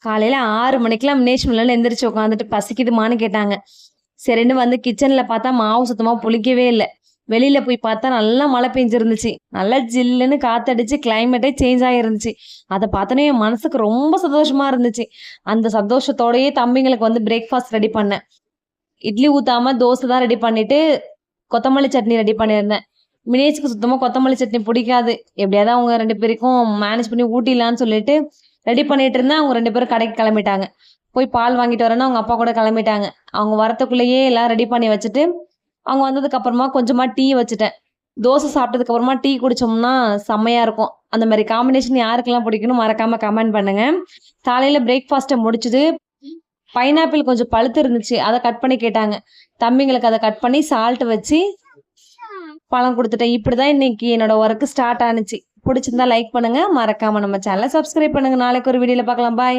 காலையில 6 மணிக்கெல்லாம் மிலேஷன்ல எந்திரிச்சு உட்காந்துட்டு பசிக்குதுமான்னு கேட்டாங்க. சரின்னு வந்து கிச்சன்ல பார்த்தா மாவு சுத்தமா புளிக்கவே இல்ல. வெளியில போய் பார்த்தா நல்லா மழை பெஞ்சிருந்துச்சு. நல்லா ஜில்லுன்னு காத்தடிச்சு கிளைமேட்டே சேஞ்ச் ஆகிருந்துச்சு. அத பார்த்தோனே என் மனசுக்கு ரொம்ப சந்தோஷமா இருந்துச்சு. அந்த சந்தோஷத்தோடயே தம்பிங்களுக்கு வந்து பிரேக்ஃபாஸ்ட் ரெடி பண்ணேன். இட்லி ஊத்தாம தோசை தான் ரெடி பண்ணிட்டு, கொத்தமல்லி சட்னி ரெடி பண்ணியிருந்தேன். மினேஷ்க்கு சுத்தமா கொத்தமல்லி சட்னி பிடிக்காது. எப்படியாவது அவங்க 2 பேருக்கும் மேனேஜ் பண்ணி ஊட்டிடலான்னு சொல்லிட்டு ரெடி பண்ணிட்டு இருந்தேன். அவங்க 2 பேரும் கடைக்கு கிளம்பிட்டாங்க. போய் பால் வாங்கிட்டு வரேன்னு அவங்க அப்பா கூட கிளம்பிட்டாங்க. அவங்க வரத்துக்குள்ளேயே எல்லாம் ரெடி பண்ணி வச்சுட்டு, அவங்க வந்ததுக்கு அப்புறமா கொஞ்சமா டீ வச்சுட்டேன். தோசை சாப்பிட்டதுக்கு அப்புறமா டீ குடிச்சோம்னா செம்மையா இருக்கும். அந்த மாரி காம்பினேஷன் யாருக்கெல்லாம் பிடிக்கும்னு மறக்காம கமெண்ட் பண்ணுங்க. காலையில பிரேக்ஃபாஸ்ட்ட முடிச்சுட்டு, பைனாப்பிள் கொஞ்சம் பழுத்து இருந்துச்சு. அத கட் பண்ணி கேட்டாங்க. தம்பிங்களுக்கு அத கட் பண்ணி சால்ட் வச்சு பழம் குடுத்துட்டேன். இப்படிதான் இன்னைக்கு என்னோட வொர்க் ஸ்டார்ட் ஆனுச்சு. புடிச்சிருந்தா லைக் பண்ணுங்க. மறக்காம நம்ம சேனல சப்ஸ்கிரைப் பண்ணுங்க. நாளைக்கு ஒரு வீடியோல பார்க்கலாம். பாய்.